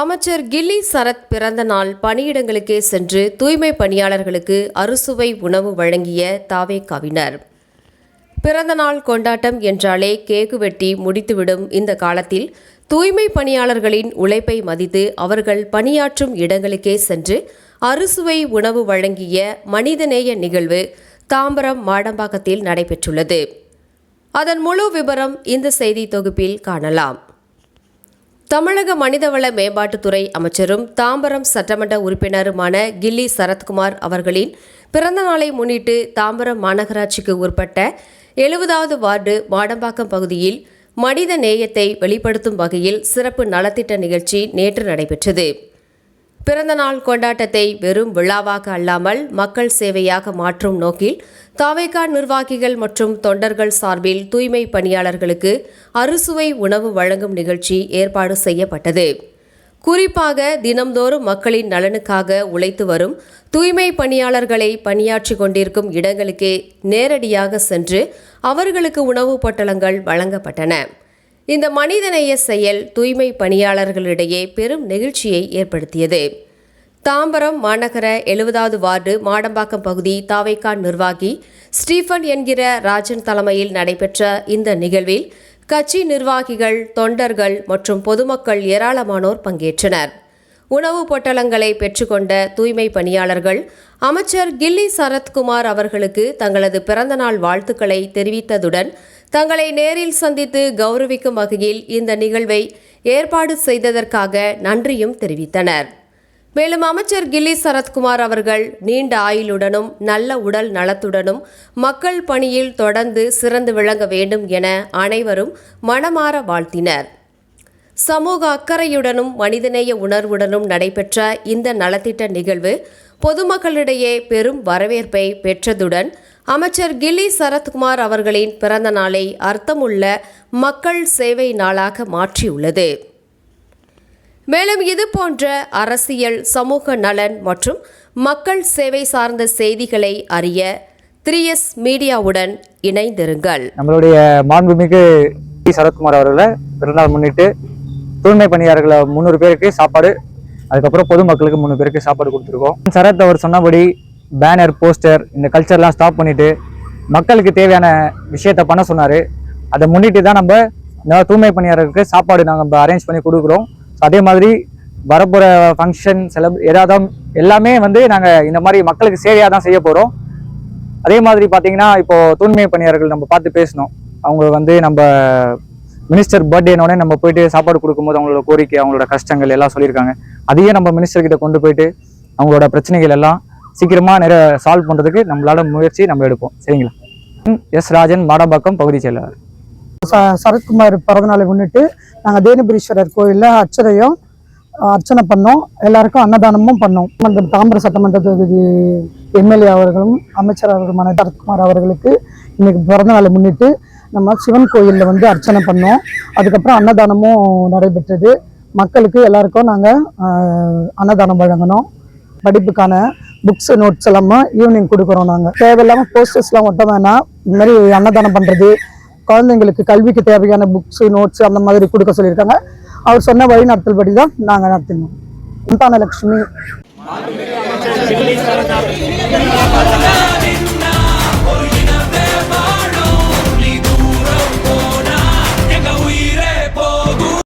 அமைச்சர் கில்லி சரத் பிறந்த நாள் பணியிடங்களுக்கே சென்று தூய்மை பணியாளர்களுக்கு அறுசுவை உணவு வழங்கிய தாவேகாவினர். பிறந்தநாள் கொண்டாட்டம் என்றாலே கேக்கு வெட்டி முடித்துவிடும் இந்த காலத்தில் தூய்மை பணியாளர்களின் உழைப்பை மதித்து அவர்கள் பணியாற்றும் இடங்களுக்கே சென்று அறுசுவை உணவு வழங்கிய மனிதநேய நிகழ்வு தாம்பரம் மாடம்பாக்கத்தில் நடைபெற்றுள்ளது. அதன் முழு விபரம் இந்த செய்தி தொகுப்பில் காணலாம். தமிழக மனிதவள மேம்பாட்டுத்துறை அமைச்சரும் தாம்பரம் சட்டமன்ற உறுப்பினருமான கில்லி சரத்குமார் அவர்களின் பிறந்த நாளை முன்னிட்டு தாம்பரம் மாநகராட்சிக்கு உட்பட்ட 70வது வார்டு மாடம்பாக்கம் பகுதியில் மனித நேயத்தை வெளிப்படுத்தும் வகையில் சிறப்பு நலத்திட்ட நிகழ்ச்சி நேற்று நடைபெற்றது. பிறந்தநாள் கொண்டாட்டத்தை வெறும் விழாவாக அல்லாமல் மக்கள் சேவையாக மாற்றும் நோக்கில் தாவேகா நிர்வாகிகள் மற்றும் தொண்டர்கள் சார்பில் தூய்மை பணியாளர்களுக்கு அறுசுவை உணவு வழங்கும் நிகழ்ச்சி ஏற்பாடு செய்யப்பட்டது. குறிப்பாக தினம்தோறும் மக்களின் நலனுக்காக உழைத்து வரும் தூய்மை பணியாளர்களை பணியாற்றி கொண்டிருக்கும் இடங்களுக்கே நேரடியாக சென்று அவர்களுக்கு உணவுப் பொட்டலங்கள் வழங்கப்பட்டன. இந்த மனிதநேய செயல் தூய்மை பணியாளர்களிடையே பெரும் நெகிழ்ச்சியை ஏற்படுத்தியது. தாம்பரம் மாநகர 70வது வார்டு மாடம்பாக்கம் பகுதி தாவேகா நிர்வாகி ஸ்டீபன் என்கிற ராஜன் தலைமையில் நடைபெற்ற இந்த நிகழ்வில் கட்சி நிர்வாகிகள், தொண்டர்கள் மற்றும் பொதுமக்கள் ஏராளமானோர் பங்கேற்றனர். உணவுப் பொட்டலங்களை பெற்றுக்கொண்ட தூய்மை பணியாளர்கள் அமைச்சர் கில்லி சரத்குமார் அவர்களுக்கு தங்களது பிறந்தநாள் வாழ்த்துக்களை தெரிவித்ததுடன் தங்களை நேரில் சந்தித்து கௌரவிக்கும் வகையில் இந்த நிகழ்வை ஏற்பாடு செய்ததற்காக நன்றியும் தெரிவித்தனர். மேலும் அமைச்சர் கில்லி சரத்குமார் அவர்கள் நீண்ட ஆயுளுடனும் நல்ல உடல் நலத்துடனும் மக்கள் பணியில் தொடர்ந்து சிறந்து விளங்க வேண்டும் என அனைவரும் மனமாற வாழ்த்தினர். சமூக அக்கறையுடனும் மனிதநேய உணர்வுடனும் நடைபெற்ற இந்த நலத்திட்ட நிகழ்வு பொதுமக்களிடையே பெரும் வரவேற்பை பெற்றதுடன் அமைச்சர் கில்லி சரத்குமார் அவர்களின் பிறந்த நாளை அர்த்தமுள்ள மக்கள் சேவை நாளாக மாற்றியுள்ளது. மேலும் இதுபோன்ற அரசியல், சமூக நலன் மற்றும் மக்கள் சேவை சார்ந்த செய்திகளை அறிய 3S மீடியாவுடன் இணைந்திருங்கள். நம்மளுடைய மாண்புமிகு சரத்குமார் அவர்களை பிறந்தநாள் முன்னிட்டு தூய்மை பணியாளர்களை 300 பேருக்கு சாப்பாடு, அதுக்கப்புறம் பொதுமக்களுக்கு 3 பேருக்கு சாப்பாடு கொடுத்துருக்கோம். சரத் அவர் சொன்னபடி பேனர், போஸ்டர், இந்த கல்ச்சர்லாம் ஸ்டாப் பண்ணிட்டு மக்களுக்கு தேவையான விஷயத்த பண்ண சொன்னார். அதை முன்னிட்டு தான் நம்ம தூய்மை பணியாளருக்கு சாப்பாடு நாங்கள் அரேஞ்ச் பண்ணி கொடுக்குறோம். அதே மாதிரி வரப்போகிற ஃபங்க்ஷன், ஏதாவது எல்லாமே நாங்கள் இந்த மாதிரி மக்களுக்கு சேவையாக தான் செய்ய போகிறோம். அதே மாதிரி பார்த்தீங்கன்னா இப்போது தூய்மை பணியாளர்கள் நம்ம பார்த்து பேசணும். அவங்க நம்ம மினிஸ்டர் பர்த்டேனோடனே நம்ம போயிட்டு சாப்பாடு கொடுக்கும்போது அவங்களோட கோரிக்கை, அவங்களோட கஷ்டங்கள் எல்லாம் சொல்லியிருக்காங்க. அதையே நம்ம மினிஸ்டர்கிட்ட கொண்டு போயிட்டு அவங்களோட பிரச்சனைகள் எல்லாம் சீக்கிரமாக சால்வ் பண்ணுறதுக்கு நம்மளால முயற்சி நம்ம எடுப்போம். சரிங்களா? எஸ் ராஜன், மாடம்பாக்கம் பகுதி செயலாளர். சரத்குமார் பிறந்தநாளை முன்னிட்டு நாங்கள் தேனிபுரீஸ்வரர் கோயிலில் அர்ச்சனை பண்ணோம். எல்லாருக்கும் அன்னதானமும் பண்ணோம். தாம்பரம் சட்டமன்ற தொகுதி எம்எல்ஏ அவர்களும் அமைச்சர் அவர்களுமான சரத்குமார் அவர்களுக்கு இன்னைக்கு பிறந்தநாளை முன்னிட்டு நம்ம சிவன் கோயிலில் அர்ச்சனை பண்ணோம். அதுக்கப்புறம் அன்னதானமும் நடைபெற்றது. மக்களுக்கு எல்லாருக்கும் நாங்கள் அன்னதானம் வழங்கினோம். படிப்புக்கான புக்ஸ், நோட்ஸ் எல்லாமே ஈவினிங் கொடுக்குறோம். நாங்கள் தேவையில்லாமல் போஸ்டர்ஸ்லாம் ஒட்ட வேணாம். இந்த மாதிரி அன்னதானம் பண்ணுறது, குழந்தைங்களுக்கு கல்விக்கு தேவையான புக்ஸு, நோட்ஸு அந்த மாதிரி கொடுக்க சொல்லியிருக்காங்க. அவர் சொன்ன வழி நடத்தல் படி தான் நாங்கள் நடத்தினோம். சந்தானலட்சுமி.